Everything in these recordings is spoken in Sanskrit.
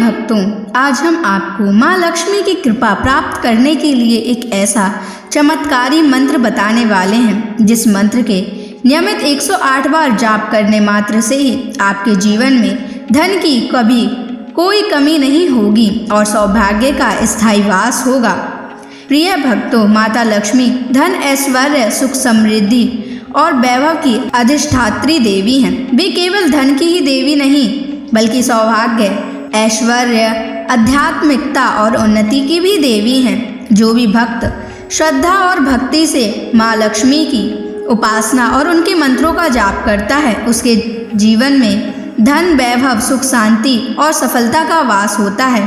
भक्तों, आज हम आपको माँ लक्ष्मी की कृपा प्राप्त करने के लिए एक ऐसा चमत्कारी मंत्र बताने वाले हैं जिस मंत्र के नियमित 108 बार जाप करने मात्र से ही आपके जीवन में धन की कभी कोई कमी नहीं होगी और सौभाग्य का स्थायी वास होगा। प्रिय भक्तों, माता लक्ष्मी धन, ऐश्वर्य, सुख, समृद्धि और वैभव की अधिष्ठात्री देवी हैं। वे केवल धन की ही देवी नहीं बल्कि सौभाग्य, ऐश्वर्य, आध्यात्मिकता और उन्नति की भी देवी हैं। जो भी भक्त श्रद्धा और भक्ति से माँ लक्ष्मी की उपासना और उनके मंत्रों का जाप करता है, उसके जीवन में धन, वैभव, सुख, शांति और सफलता का वास होता है।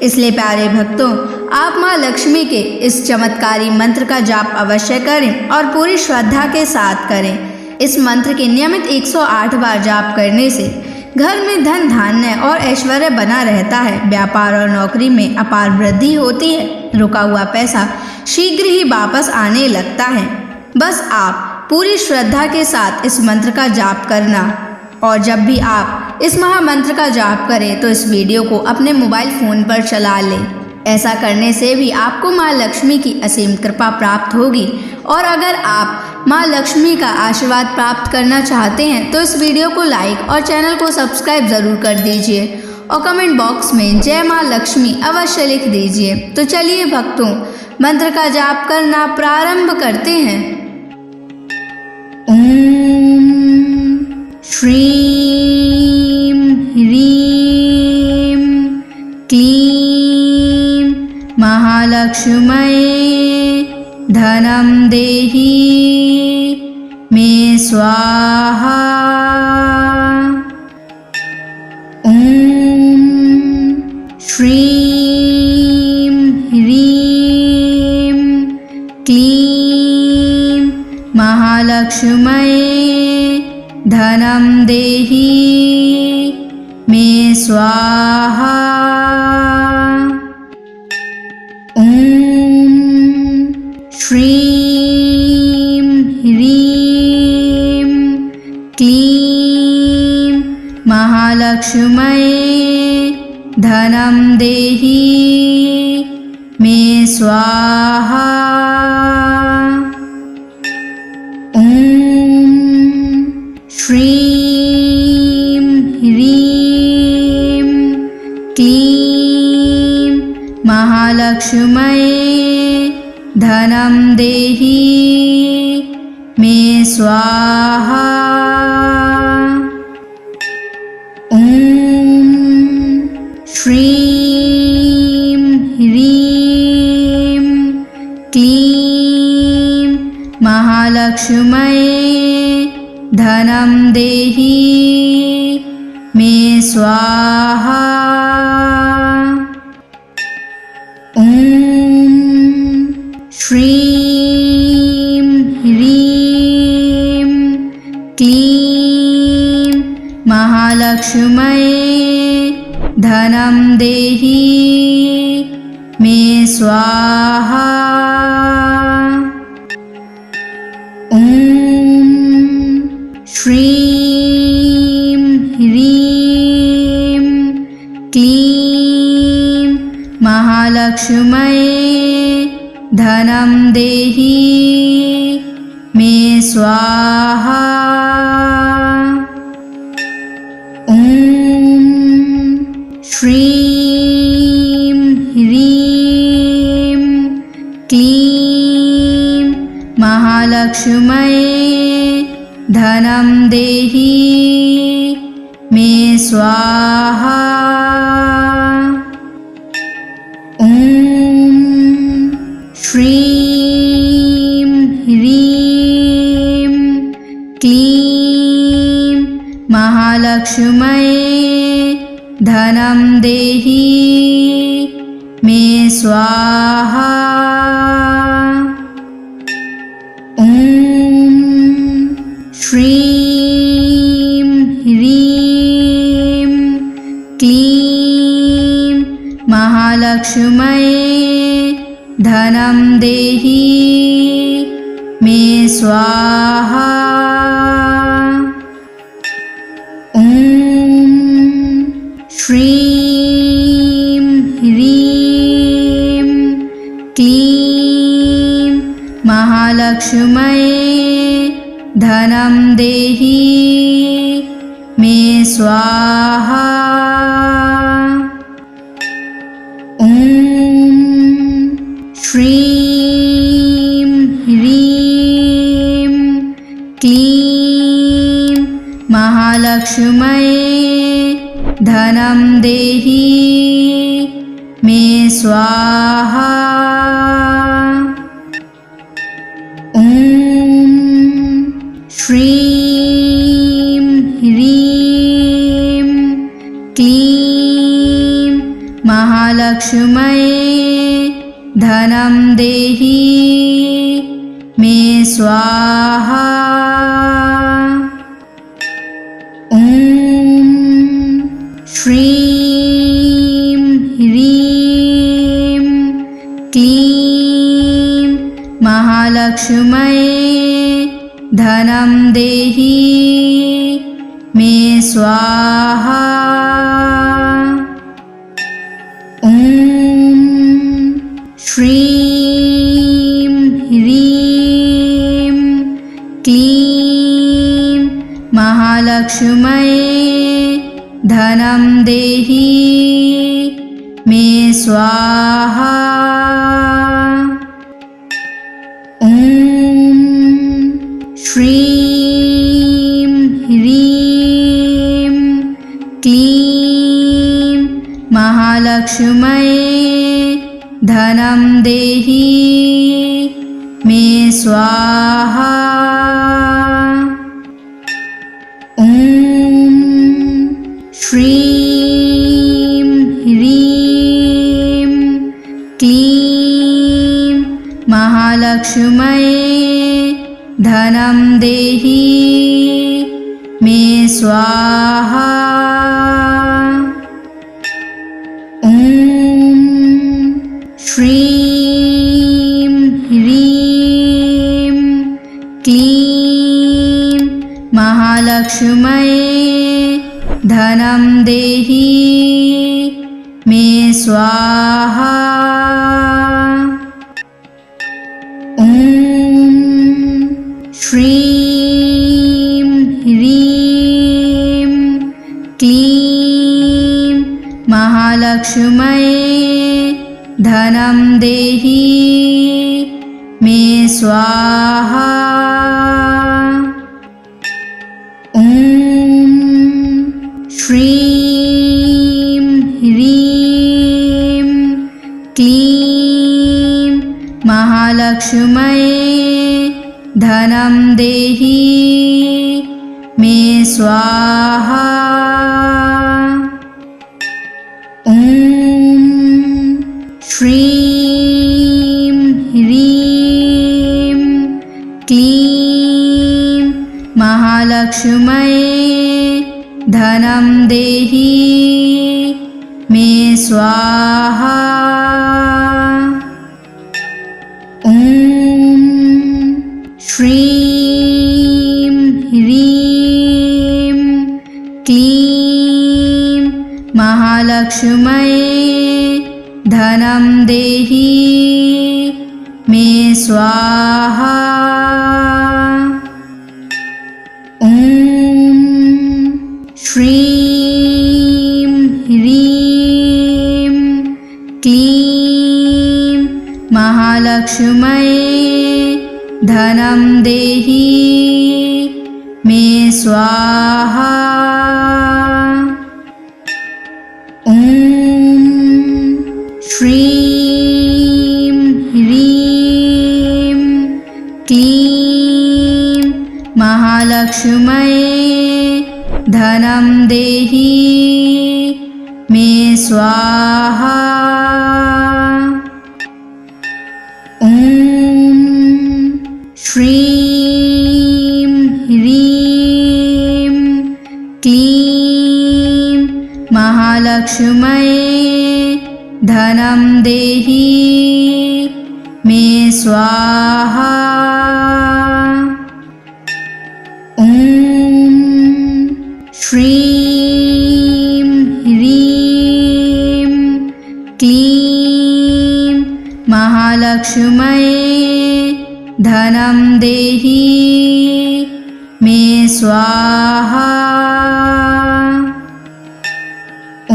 इसलिए प्यारे भक्तों, आप माँ लक्ष्मी के इस चमत्कारी मंत्र का जाप अवश्य करें और पूरी श्रद्धा के साथ करें। इस मंत्र के नियमित 108 बार जाप करने से घर में धन, धान्य और ऐश्वर्य बना रहता है। व्यापार और नौकरी में अपार वृद्धि होती है। रुका हुआ पैसा शीघ्र ही वापस आने लगता है। बस आप पूरी श्रद्धा के साथ इस मंत्र का जाप करना, और जब भी आप इस महामंत्र का जाप करें तो इस वीडियो को अपने मोबाइल फ़ोन पर चला लें। ऐसा करने से भी आपको माँ लक्ष्मी की असीम कृपा प्राप्त होगी। और अगर आप माँ लक्ष्मी का आशीर्वाद प्राप्त करना चाहते हैं तो इस वीडियो को लाइक और चैनल को सब्सक्राइब ज़रूर कर दीजिए और कमेंट बॉक्स में जय माँ लक्ष्मी अवश्य लिख दीजिए। तो चलिए भक्तों, मंत्र का जाप करना प्रारंभ करते हैं। ओम श्रीं ह्रीं क्लीं महालक्ष्म्यै धनं देहि मे स्वाहा। ओम श्रीं ह्रीं क्लीं महालक्ष्म्यै धनं देहि मे स्वाहा। ओम श्रीं ह्रीं क्लीं महालक्ष्म्यै धनं देहि मे स्वाहा। ओम श्रीं ह्रीं क्लीं महालक्ष्म्यै धनं देहि मे स्वाहा। ओम श्रीं ह्रीं क्लीं महालक्ष्म्यै धनं देहि मे स्वाहा। ओम श्रीं ह्रीं क्लीं महालक्ष्म्यै धनं देहि मे स्वाहा। ओम श्रीं ह्रीं क्लीं महालक्ष्म्यै धनं देहि मे स्वाहा। ओम श्रीं ह्रीं क्लीं महालक्ष्म्यै धनं देहि मे स्वाहा। ओम श्रीं ह्रीं क्लीं महालक्ष्म्यै धनं देहि मे स्वाहा। ओम श्रीं ह्रीं क्लीं महालक्ष्म्यै धनं देहि मे स्वाहा। ओम श्रीं महालक्ष्म्यै धनं देहि मे स्वाहा। ॐ श्रीं ह्रीं क्लीं महालक्ष्म्यै धनं देहि मे स्वाहा। ॐ श्रीं ह्रीं क्लीं महालक्ष्म्यै धनं देहि मे स्वाहा। ॐ श्रीं ह्रीं क्लीं महालक्ष्म्यै धनं देहि मे स्वाहा। ॐ श्रीं ह्रीं क्लीं महालक्ष्म्यै धनं देहि मे स्वाहा। ॐ श्रीं ह्रीं क्लीं महालक्ष्म्यै धनं देहि मे स्वाहा। ॐ श्रीं ह्रीं क्लीं महालक्ष्म्यै धनं देहि मे स्वाहा। ॐ श्रीं ह्रीं क्लीं महालक्ष्म्यै धनं देहि मे स्वाहा। ॐ श्रीं ह्रीं क्लीं महालक्ष्म्यै धनं देहि मे स्वाहा। ॐ श्रीं ह्रीं क्लीं महालक्ष्म्यै धनं देहि मे स्वाहा। ॐ श्रीं ह्रीं क्लीं महालक्ष्म्यै धनं देहि मे स्वाहा। ॐ श्रीं ह्रीं क्लीं महालक्ष्म्यै धनं देहि मे स्वाहा। ॐ श्रीं ह्रीं क्लीं महालक्ष्म्यै धनं देहि मे स्वाहा। ॐ श्रीं ह्रीं क्लीं महालक्ष्म्यै धनं देहि मे स्वाहा। ॐ श्रीं ह्रीं क्लीं महालक्ष्म्यै धनं देहि मे स्वाहा। ॐ श्रीं ह्रीं क्लीं महालक्ष्म्यै धनं देहि मे स्वाहा। ॐ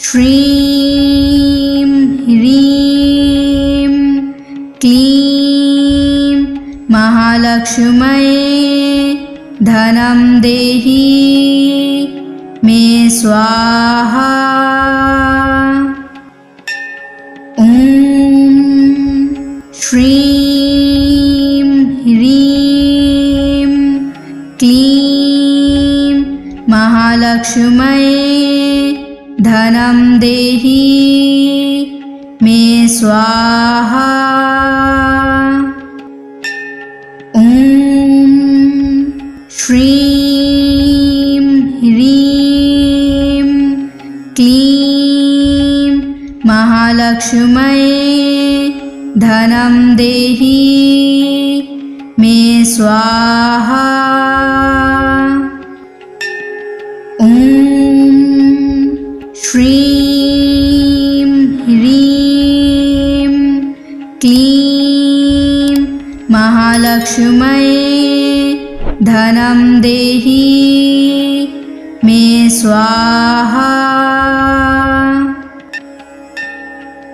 श्रीं ह्रीं क्लीं महालक्ष्म्यै धनं देहि मे स्वाहा। ॐ श्रीं ह्रीं क्लीं महालक्ष्म्यै धनं देहि मे स्वाहा। ॐ श्रीं ह्रीं क्लीं महालक्ष्म्यै धनं देहि मे स्वाहा। ॐ श्रीं ह्रीं क्लीं महालक्ष्म्यै धनं देहि मे स्वाहा।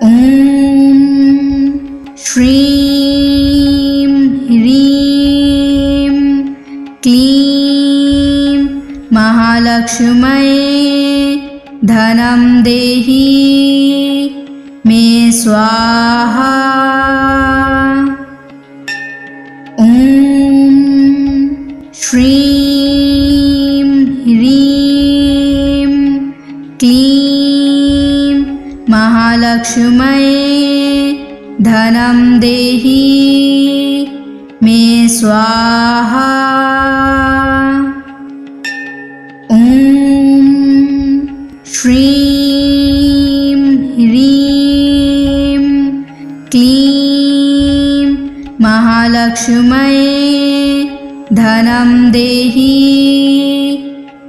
ॐ श्रीं ह्रीं क्लीं महालक्ष्म्यै धनं देहि मे स्वाहा। ॐ श्रीं ह्रीं क्लीं महालक्ष्म्यै धनं देहि मे स्वाहा। ॐ श्रीं ह्रीं क्लीं महालक्ष्म्यै धनं देहि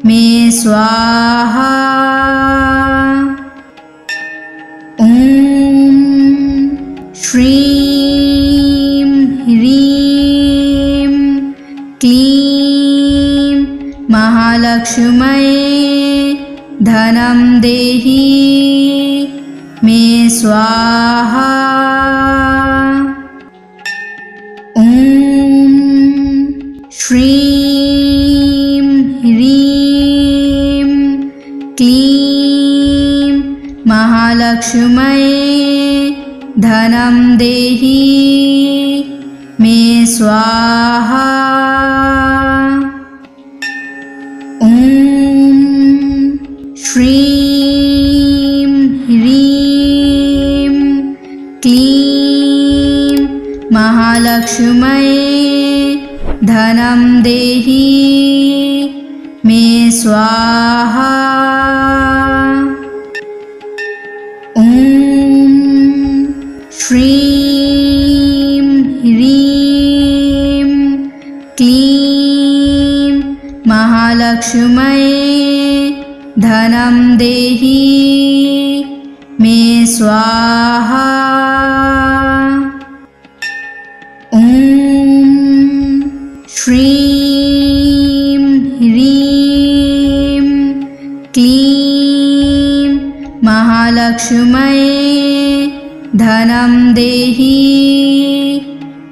मे स्वाहा। ॐ श्रीं ह्रीं क्लीं महालक्ष्म्यै धनं देहि मे स्वाहा। ॐ श्रीं ह्रीं क्लीं महालक्ष्म्यै धनं देहि मे स्वाहा। ॐ श्रीं ह्रीं क्लीं महालक्ष्म्यै धनं देहि मे स्वाहा। ॐ श्रीं ह्रीं क्लीं महालक्ष्म्यै धनं देहि मे स्वाहा। ॐ श्रीं ह्रीं क्लीं महालक्ष्म्यै धनं देहि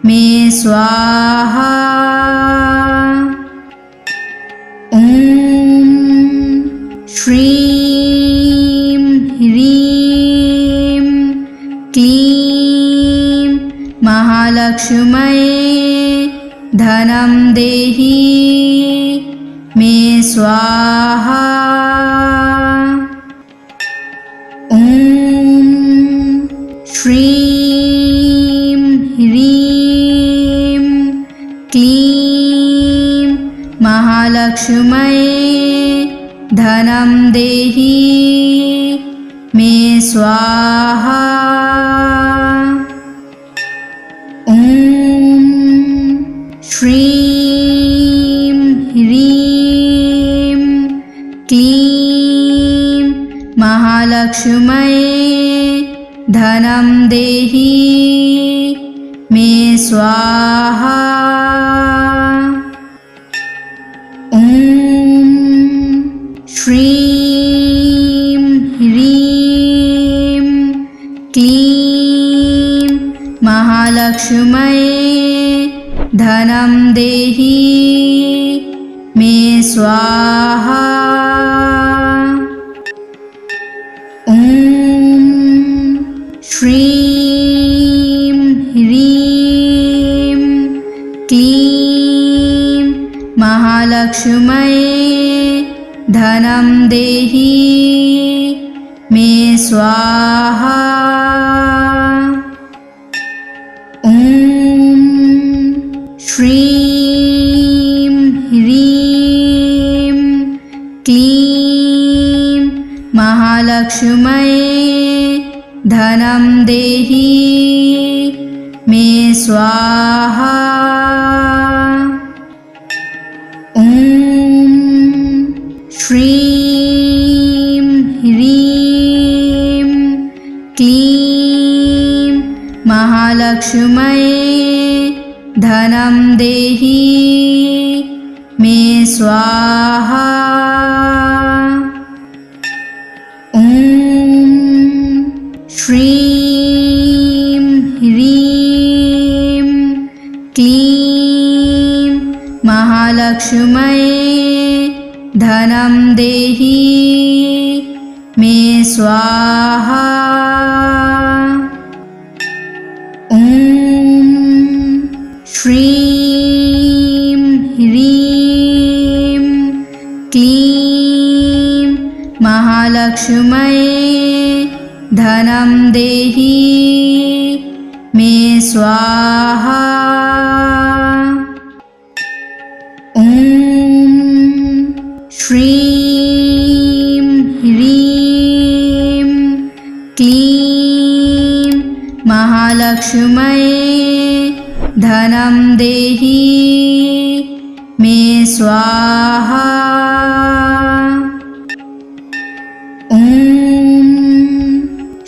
मे स्वाहा। ॐ श्रीं ह्रीं क्लीं महालक्ष्म्यै धनं देहि मे स्वाहा। ॐ श्रीं ह्रीं क्लीं महालक्ष्म्यै धनं देहि मे स्वाहा। ॐ श्रीं ह्रीं क्लीं महालक्ष्म्यै धनं देहि मे स्वाहा। ॐ श्रीं ह्रीं क्लीं महालक्ष्म्यै धनं देहि मे स्वाहा। ॐ श्रीं ह्रीं क्लीं महालक्ष्म्यै धनं देहि मे स्वाहा। ॐ श्रीं ह्रीं क्लीं महालक्ष्म्यै धनं देहि मे स्वाहा। ॐ श्रीं ह्रीं क्लीं महालक्ष्म्यै धनं देहि मे स्वाहा। ॐ श्रीं ह्रीं क्लीं महालक्ष्म्यै धनं देहि मे स्वाहा। ॐ श्रीं ह्रीं क्लीं महालक्ष्म्यै धनं देहि मे स्वाहा। ॐ श्रीं ह्रीं क्लीं महालक्ष्म्यै धनं देहि मे स्वाहा। ॐ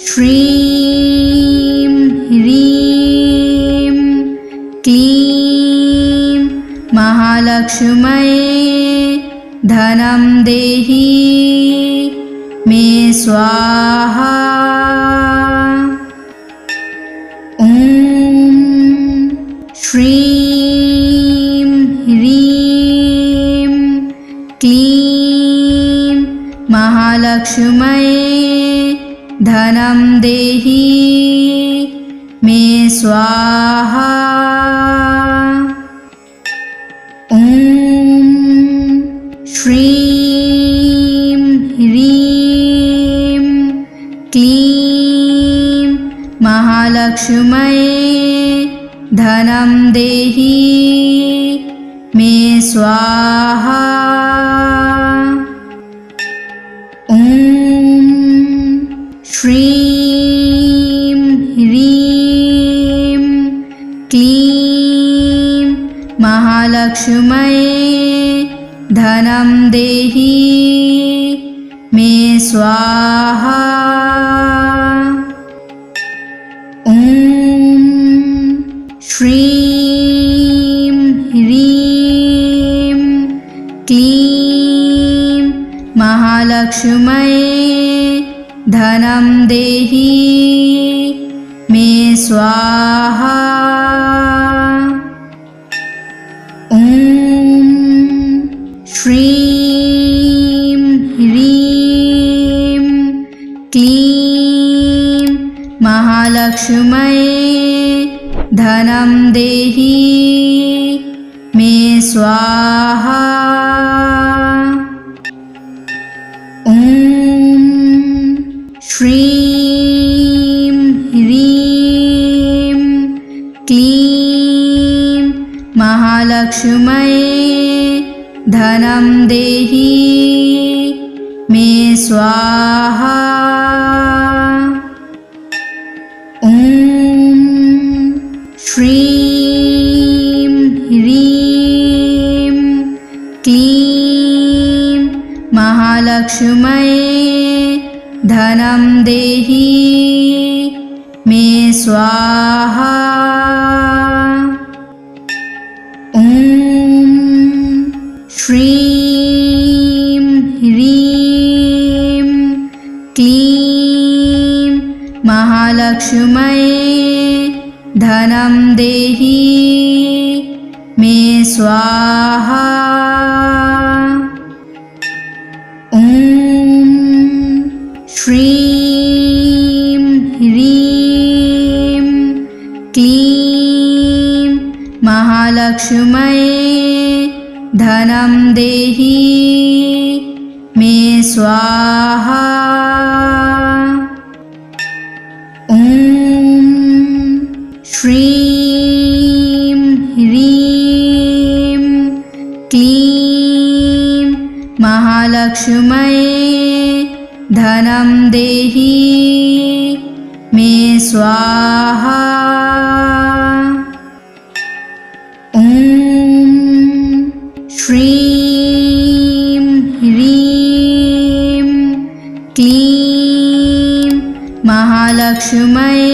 श्रीं ह्रीं क्लीं महालक्ष्म्यै धनं देहि मे स्वाहा। ॐ श्रीं ह्रीं क्लीं महालक्ष्म्यै धनं देहि मे स्वाहा। ॐ श्रीं ह्रीं क्लीं महालक्ष्म्यै धनं देहि मे स्वाहा। ॐ श्रीं ह्रीं क्लीं महालक्ष्म्यै धनं देहि मे स्वाहा। ॐ श्रीं ह्रीं क्लीं महालक्ष्म्यै धनं देहि मे स्वाहा। ॐ श्रीं ह्रीं क्लीं महालक्ष्म्यै धनं देहि मे स्वाहा। ॐ श्रीं ह्रीं क्लीं महालक्ष्म्यै धनं देहि मे स्वाहा। ॐ श्रीं ह्रीं क्लीं महालक्ष्म्यै धनं देहि मे स्वाहा। श्रीं ह्रीं क्लीं महालक्ष्म्यै धनं देहि मे स्वाहा। ॐ श्रीं ह्रीं क्लीं महालक्ष्म्यै धनं देहि मे स्वाहा। ॐ श्रीं ह्रीं क्लीं महालक्ष्म्यै धनं देहि मे स्वाहा। ॐ श्रीं ह्रीं क्लीं महालक्ष्म्यै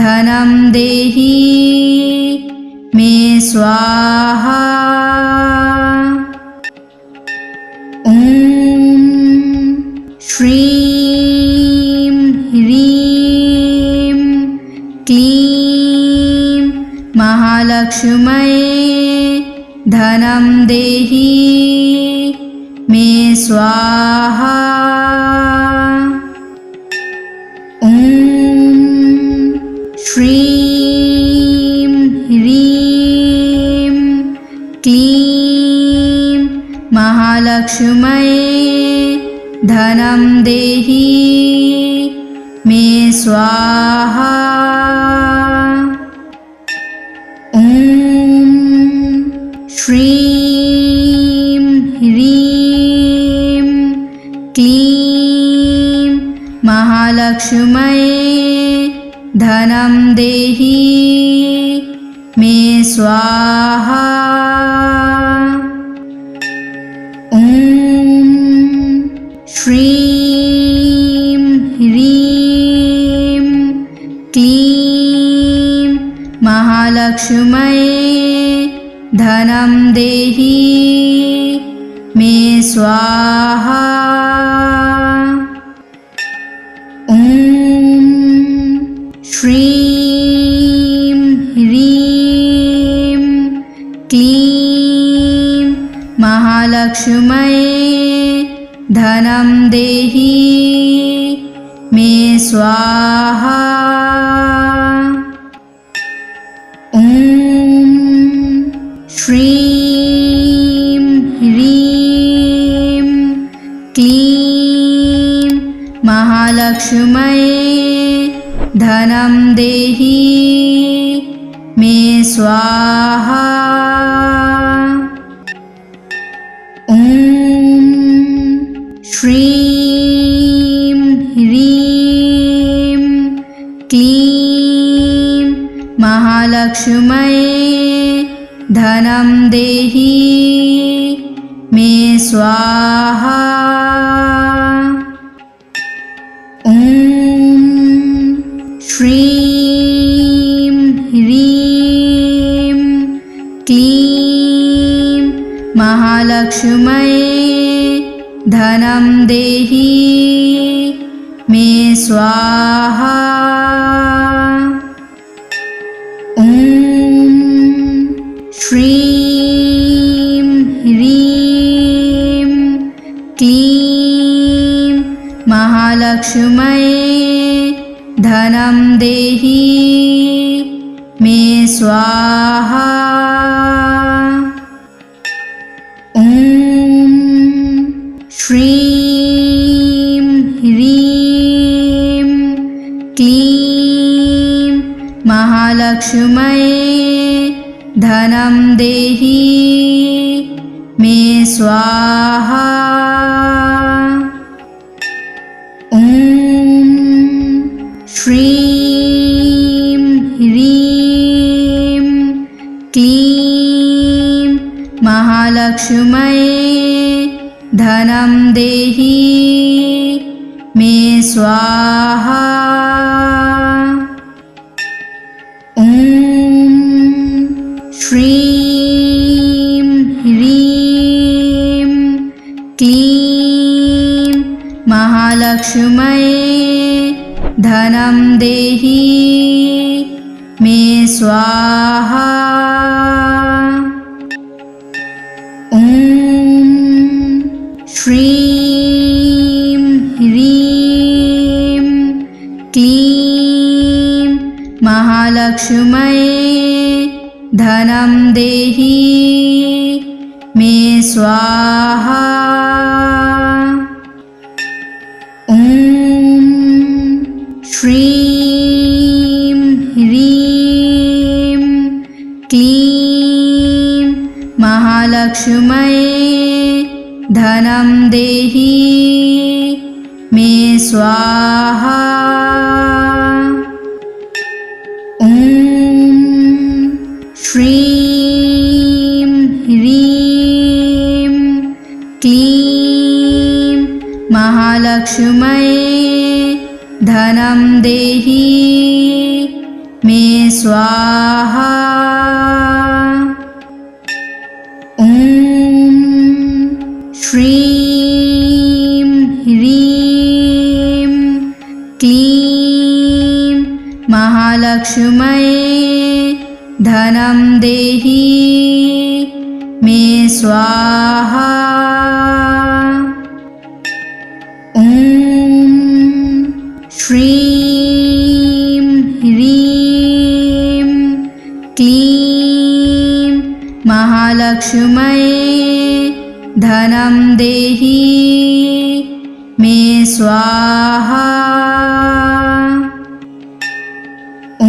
धनं देहि मे स्वाहा। ॐ श्रीं ह्रीं क्लीं महालक्ष्म्यै धनं देहि मे स्वाहा। ॐ श्रीं ह्रीं क्लीं महालक्ष्म्यै धनं देहि मे स्वाहा। ॐ श्रीं ह्रीं क्लीं महालक्ष्म्यै धनं देहि मे स्वाहा। ॐ श्रीं ह्रीं क्लीं महालक्ष्म्यै धनं देहि मे स्वाहा। ॐ श्रीं ह्रीं क्लीं महालक्ष्म्यै धनं देहि मे स्वाहा। ॐ श्रीं ह्रीं क्लीं महालक्ष्म्यै धनं देहि मे स्वाहा। ॐ श्रीं ह्रीं क्लीं महालक्ष्म्यै धनं देहि मे स्वाहा। ॐ श्रीं ह्रीं क्लीं महालक्ष्म्यै धनं देहि मे स्वाहा। ॐ श्रीं ह्रीं क्लीं महालक्ष्म्यै धनं देहि मे स्वाहा। ॐ श्रीं ह्रीं क्लीं महालक्ष्म्यै धनं देहि मे स्वाहा। ॐ श्रीं ह्रीं क्लीं महालक्ष्म्यै धनं देहि मे स्वाहा। ॐ श्रीं ह्रीं महालक्ष्म्यै धनं देहि मे स्वाहा। ॐ श्रीं ह्रीं क्लीं महालक्ष्म्यै धनं देहि मे स्वाहा। ॐ श्रीं ह्रीं क्लीं महालक्ष्म्यै धनं देहि मे स्वाहा। ॐ श्रीं ह्रीं क्लीं महालक्ष्म्यै धनं देहि मे स्वाहा। ॐ श्रीं ह्रीं क्लीं महालक्ष्म्यै धनं देहि मे स्वाहा। ॐ श्रीं ह्रीं क्लीं महालक्ष्म्यै धनं देहि मे स्वाहा। ॐ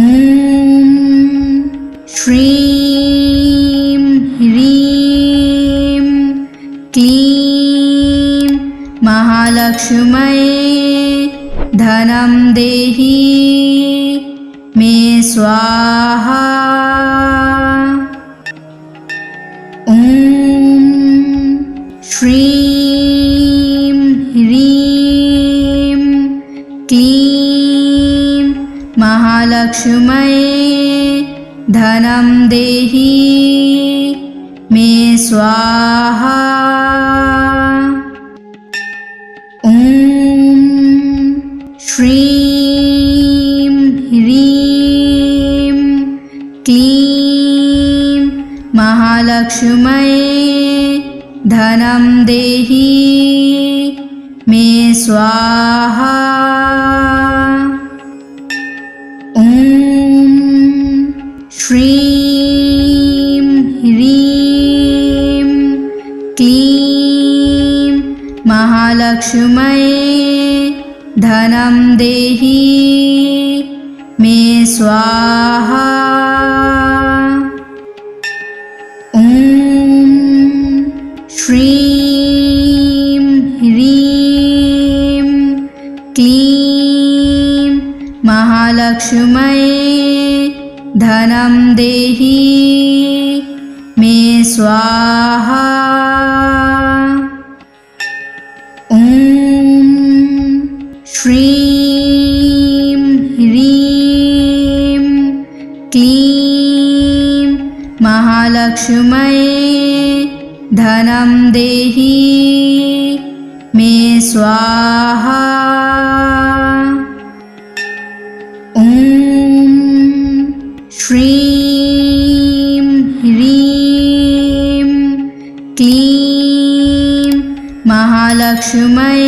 श्रीं ह्रीं क्लीं महालक्ष्म्यै धनं देहि मे स्वाहा। ॐ श्रीं ह्रीं क्लीं महालक्ष्म्यै धनं देहि मे स्वाहा। ॐ श्रीं ह्रीं क्लीं महालक्ष्म्यै धनं देहि मे स्वाहा। ॐ श्रीं ह्रीं क्लीं महालक्ष्म्यै धनं देहि मे स्वाहा। ॐ श्रीं ह्रीं क्लीं महालक्ष्म्यै धनं देहि मे स्वाहा। ॐ श्रीं ह्रीं क्लीं महालक्ष्म्यै धनं देहि मे स्वाहा। ॐ श्रीं ह्रीं क्लीं महालक्ष्म्यै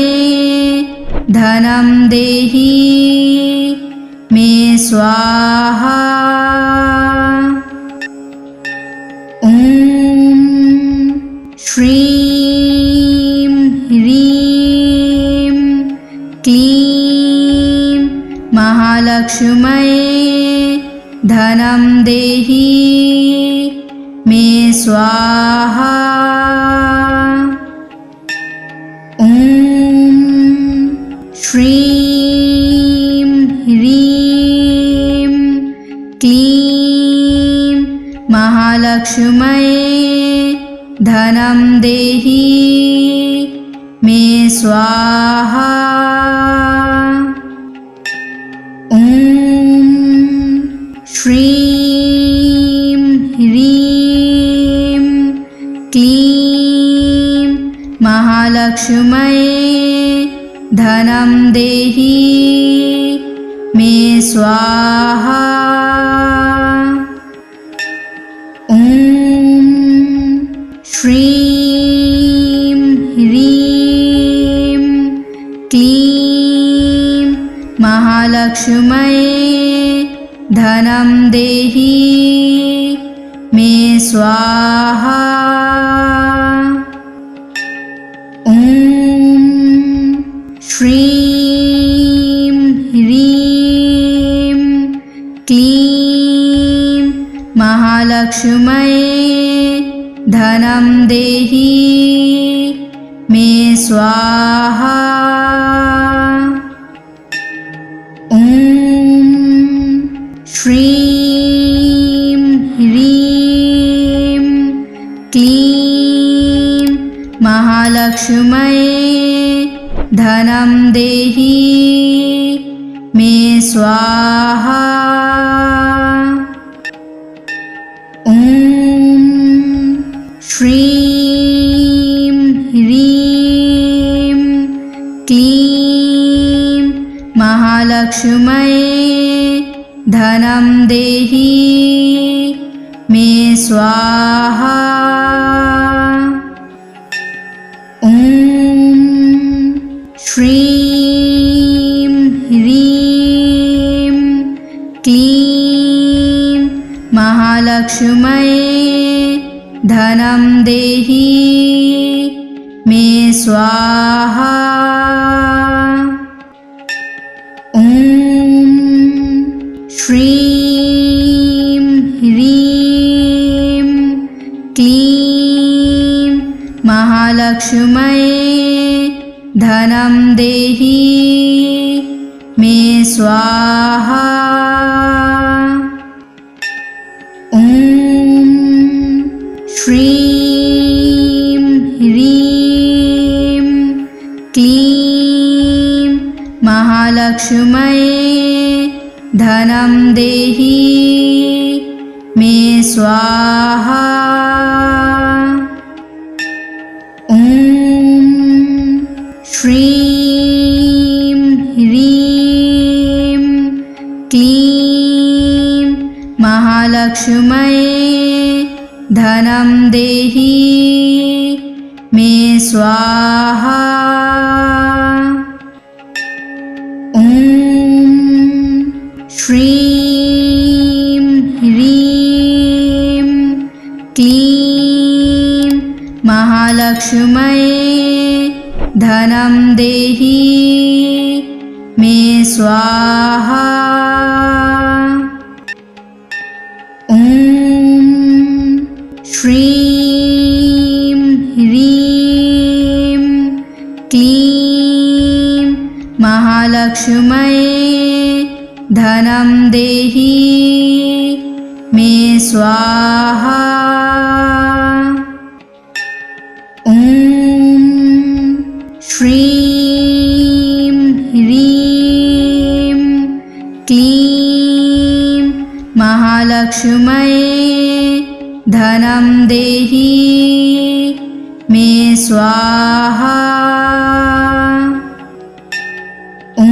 धनं देहि मे स्वाहा। ॐ श्रीं ह्रीं क्लीं महालक्ष्म्यै धनं देहि मे स्वाहा। ॐ श्रीं ह्रीं क्लीं महालक्ष्म्यै धनं देहि मे स्वाहा। ॐ श्रीं ह्रीं क्लीं महालक्ष्म्यै धनं देहि मे स्वाहा। ॐ श्रीं ह्रीं क्लीं महालक्ष्म्यै धनं देहि मे स्वाहा। ॐ श्रीं ह्रीं क्लीं महालक्ष्म्यै धनं देहि मे स्वाहा। ॐ श्रीं ह्रीं क्लीं महालक्ष्म्यै धनं देहि मे स्वाहा। ॐ श्रीं ह्रीं क्लीं महालक्ष्म्यै धनं देहि मे स्वाहा। ॐ श्रीं ह्रीं क्लीं महालक्ष्म्यै धनं देहि मे स्वाहा। ॐ श्रीं ह्रीं क्लीं महालक्ष्म्यै धनं देहि मे स्वाहा। ॐ श्रीं ह्रीं क्लीं महालक्ष्म्यै धनं देहि मे स्वाहा। ॐ श्रीं ह्रीं क्लीं महालक्ष्म्यै धनं देहि मे स्वाहा। ॐ श्रीं ह्रीं क्लीं महालक्ष्म्यै धनं देहि मे स्वाहा। ॐ श्रीं ह्रीं क्लीं महालक्ष्म्यै धनं देहि मे स्वाहा। ॐ श्रीं ह्रीं क्लीं महालक्ष्म्यै धनं देहि मे स्वाहा। ॐ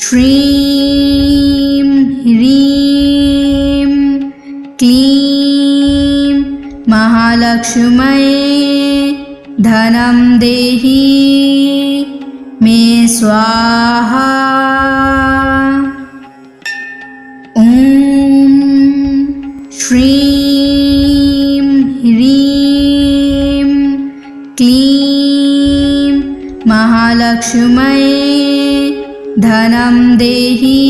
श्रीं ह्रीं क्लीं महालक्ष्म्यै धनं देहि मे स्वाहा। ॐ श्रीं ह्रीं क्लीं महालक्ष्म्यै धनं देहि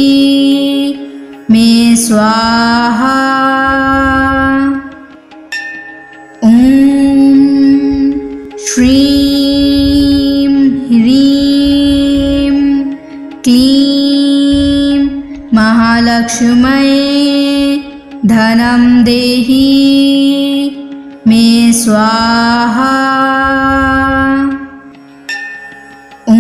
मे स्वाहा। ॐ श्रीं ह्रीं क्लीं महालक्ष्म्यै धनं देहि मे स्वाहा। ॐ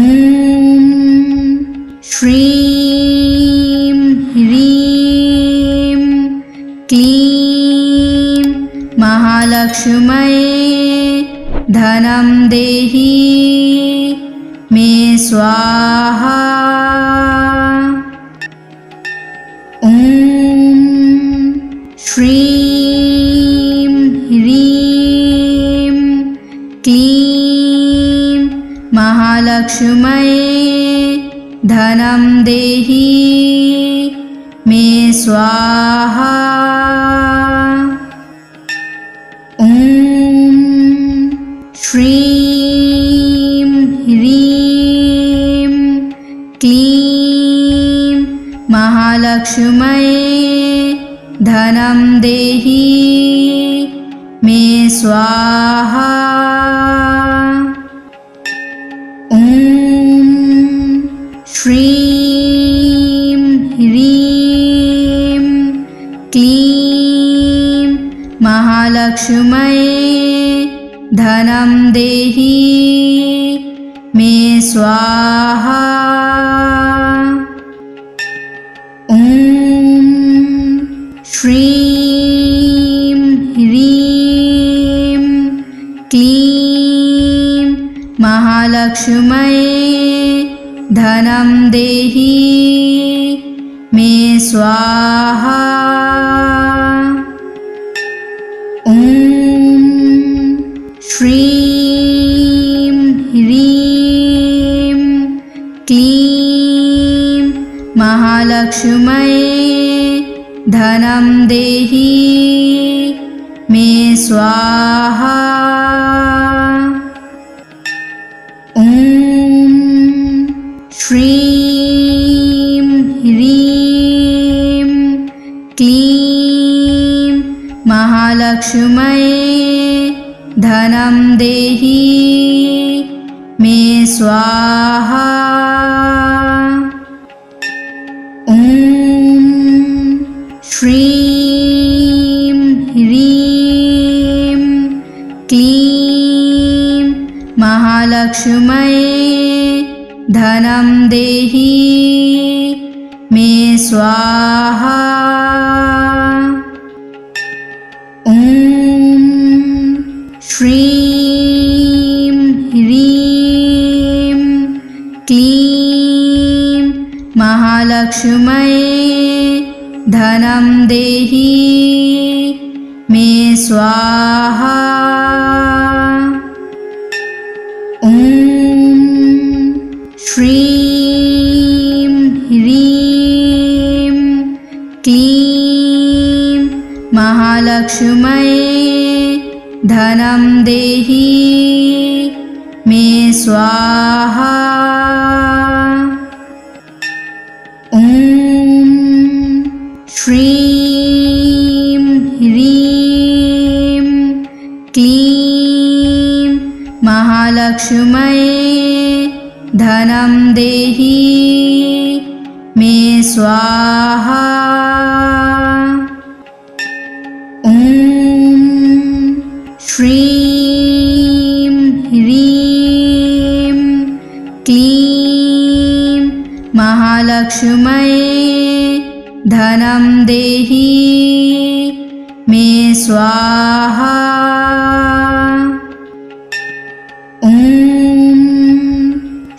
श्रीं ह्रीं क्लीं महालक्ष्म्यै धनं देहि स्वाहा। ॐ श्रीं ह्रीं क्लीं महालक्ष्म्यै धनं देहि मे स्वाहा। ॐ श्रीं ह्रीं क्लीं महालक्ष्म्यै धनं देहि मे स्वाहा। ॐ श्रीं ह्रीं क्लीं महालक्ष्म्यै धनं देहि मे स्वाहा। ॐ श्रीं ह्रीं क्लीं महालक्ष्म्यै धनं देहि मे स्वाहा। ॐ श्रीं ह्रीं क्लीं महालक्ष्म्यै धनं देहि मे स्वाहा। ॐ श्रीं ह्रीं क्लीं महालक्ष्म्यै धनं देहि मे स्वाहा। ॐ श्रीं ह्रीं क्लीं महालक्ष्म्यै धनं देहि मे स्वाहा। ॐ श्रीं ह्रीं क्लीं महालक्ष्म्यै धनं देहि मे स्वाहा। ॐ श्रीं ह्रीं क्लीं महालक्ष्म्यै धनं देहि मे स्वाहा। ॐ श्रीं ह्रीं क्लीं महालक्ष्म्यै धनं देहि मे स्वाहा। ॐ श्रीं ह्रीं क्लीं महालक्ष्म्यै धनं देहि मे स्वाहा। ॐ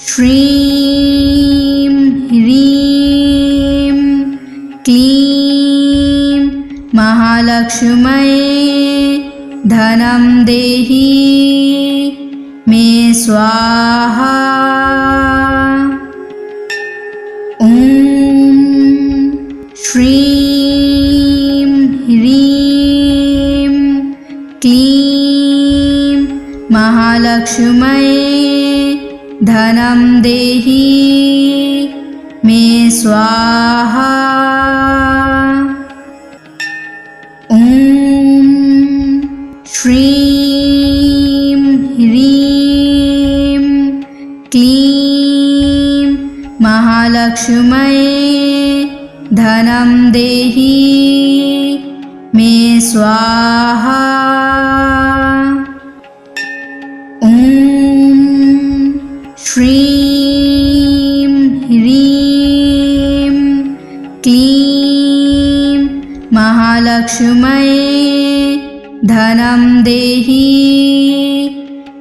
श्रीं ह्रीं क्लीं महालक्ष्म्यै धनं देहि मे स्वाहा। ॐ श्रीं ह्रीं क्लीं महालक्ष्म्यै धनं देहि मे स्वाहा। ॐ श्रीं ह्रीं क्लीं महालक्ष्म्यै धनं देहि मे स्वाहा। ॐ श्रीं ह्रीं क्लीं महालक्ष्म्यै धनं देहि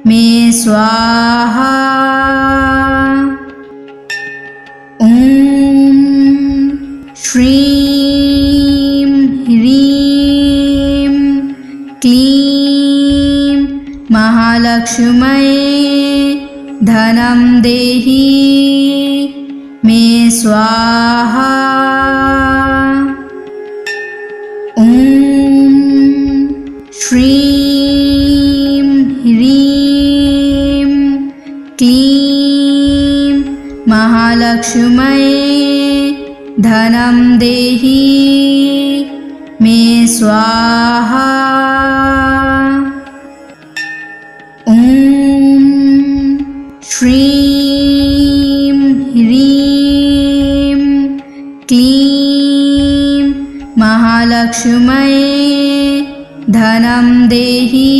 मे स्वाहा। क्लीं महालक्ष्म्यै धनं देहि मे स्वाहा। ॐ श्रीं ह्रीं क्लीं महालक्ष्म्यै धनं देहि मे स्वाहा। ॐ श्रीं ह्रीं क्लीं महालक्ष्म्यै धनं देहि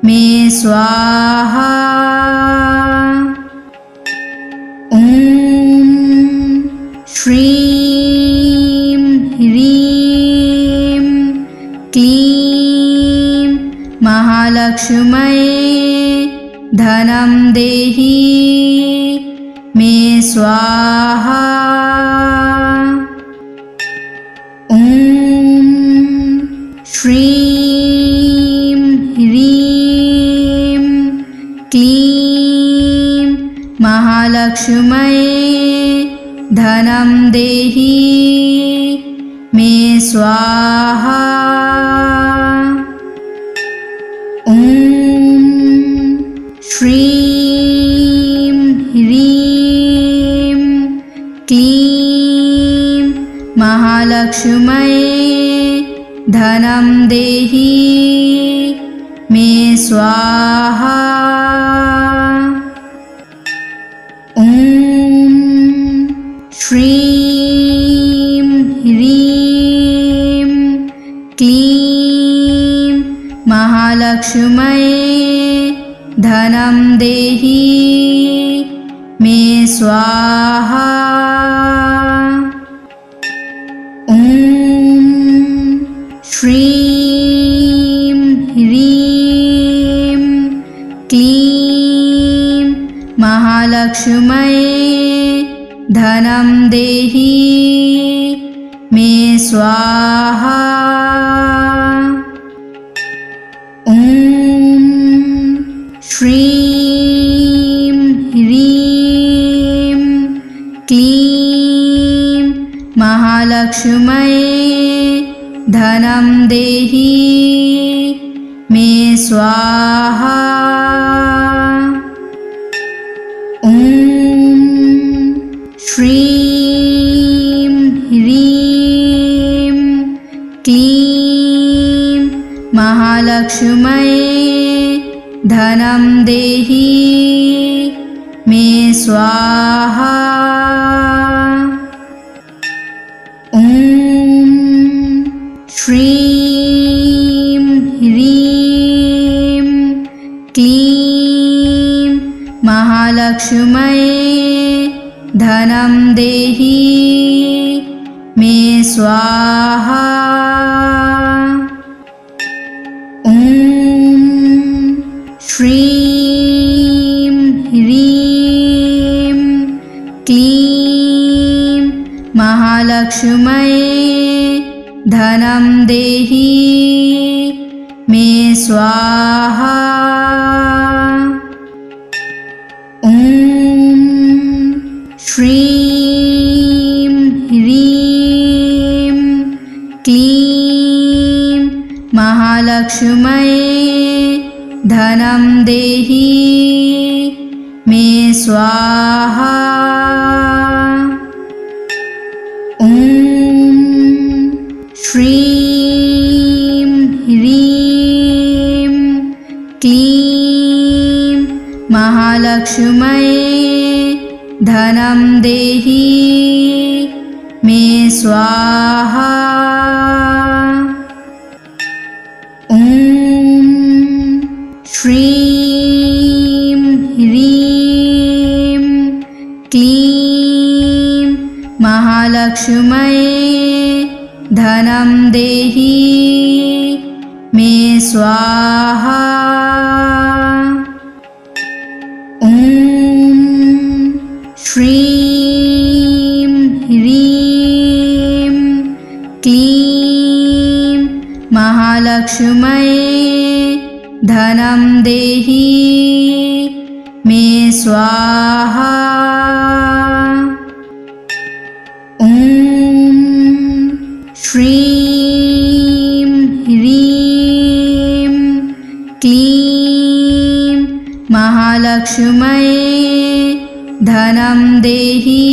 मे स्वाहा। ॐ श्रीं ह्रीं क्लीं महालक्ष्म्यै धनं देहि मे स्वाहा। ॐ श्रीं ह्रीं क्लीं महालक्ष्म्यै धनं देहि मे स्वाहा। ॐ श्रीं ह्रीं क्लीं महालक्ष्म्यै धनं देहि मे स्वाहा। ॐ श्रीं ह्रीं क्लीं महालक्ष्म्यै धनं देहि मे स्वाहा। ॐ श्रीं ह्रीं क्लीं महालक्ष्म्यै धनं देहि मे स्वाहा। ॐ श्रीं ह्रीं क्लीं महालक्ष्म्यै धनं देहि मे स्वाहा। ॐ श्रीं ह्रीं क्लीं महालक्ष्म्यै धनं देहि मे स्वाहा। ॐ श्रीं ह्रीं क्लीं महालक्ष्म्यै धनं देहि मे स्वाहा। ॐ श्रीं ह्रीं क्लीं महालक्ष्म्यै धनं देहि मे स्वाहा। ॐ श्रीं ह्रीं क्लीं महालक्ष्म्यै धनं देहि मे स्वाहा। ॐ श्रीं ह्रीं क्लीं महालक्ष्म्यै धनं देहि मे स्वाहा। ॐ श्रीं ह्रीं क्लीं महालक्ष्म्यै धनं देहि मे स्वाहा। ॐ श्रीं ह्रीं क्लीं महालक्ष्म्यै धनं देहि मे स्वाहा। ॐ श्रीं ह्रीं क्लीं महालक्ष्म्यै धनं देहि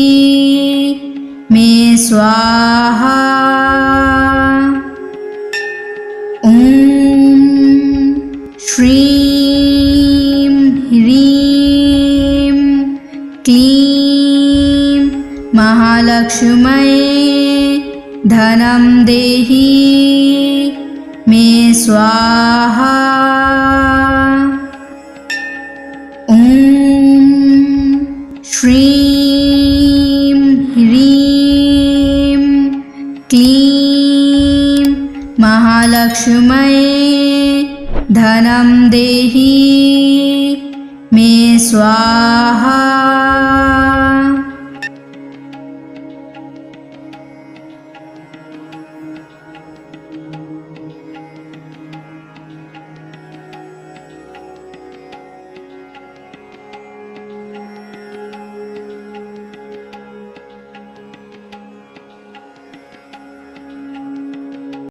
मे स्वाहा। ॐ श्रीं ह्रीं क्लीं महालक्ष्म्यै धनं देहि मे स्वाहा। ॐ श्रीं ह्रीं क्लीं महालक्ष्म्यै धनं देहि मे स्वाहा।